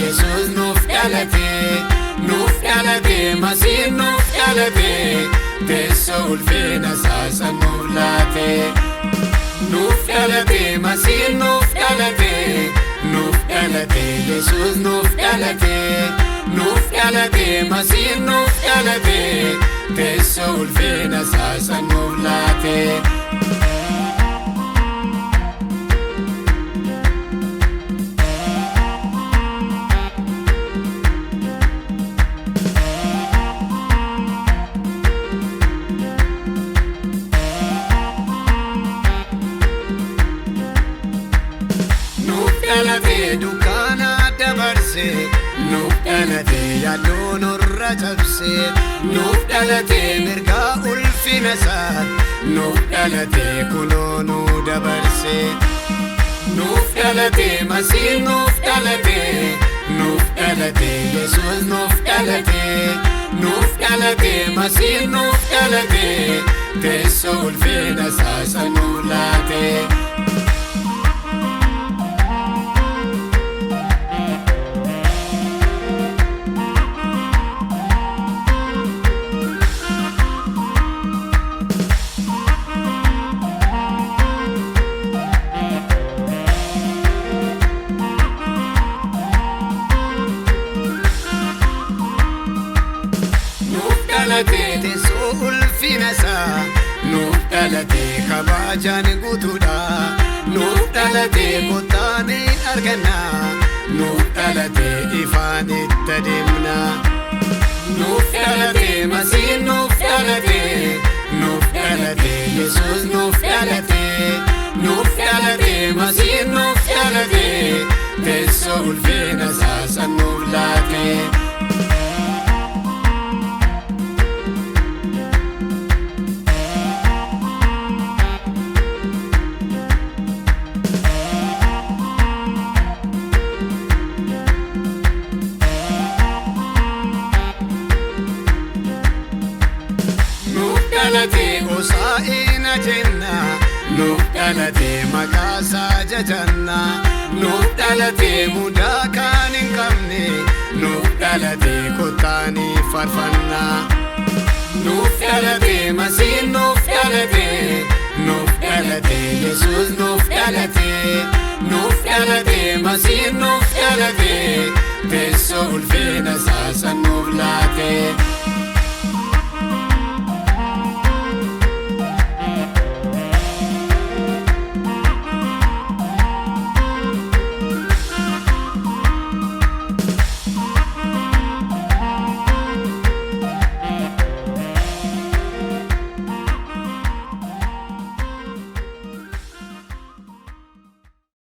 Yesus nuuf dhalate Masiin nuuf dhalate teessoo ulfina isaa san nuuf laate. Nuuf dhalate Masiin nuuf dhalate Yesus nuuf dhalate Masiin nuuf dhalate teessoo ulfina isaa san nuuf laate. Dukkaana dabarse nuuf dhalate yaaduu nurra cabse nuuf dhalate mirga ulfina isaa nuuf dhalate kunoo nu dabarse. Nuuf dhalate Masiin nuuf dhalate Yesus nuuf dhalate Masiin nuuf dhalate teessoo ulfina isaa san nuuf laate. Teessoo ulfina isaa nuuf dhalate kabajaan guutuudha. Nuuf dhalate kottaan arganna nuuf dhalate ifaan itti adeemna. Nuuf dhalate Masiin nuuf dhalate Yesus nuuf dhalate Masiin nuuf dhalate teessoo ulfina isaa san nuuf laate. Hosaa'ina jenna nuuf dhalate maqaa isaa jajanna. Nuuf dhalate mudaa kan hin qabne nuuf dhalate kottaan faarfanna. Nuuf dhalate Masiin nuuf dhalate Yesus nuuf dhalate Masiin nuuf dhalate teessoo ulfina isaa san nuuf laate.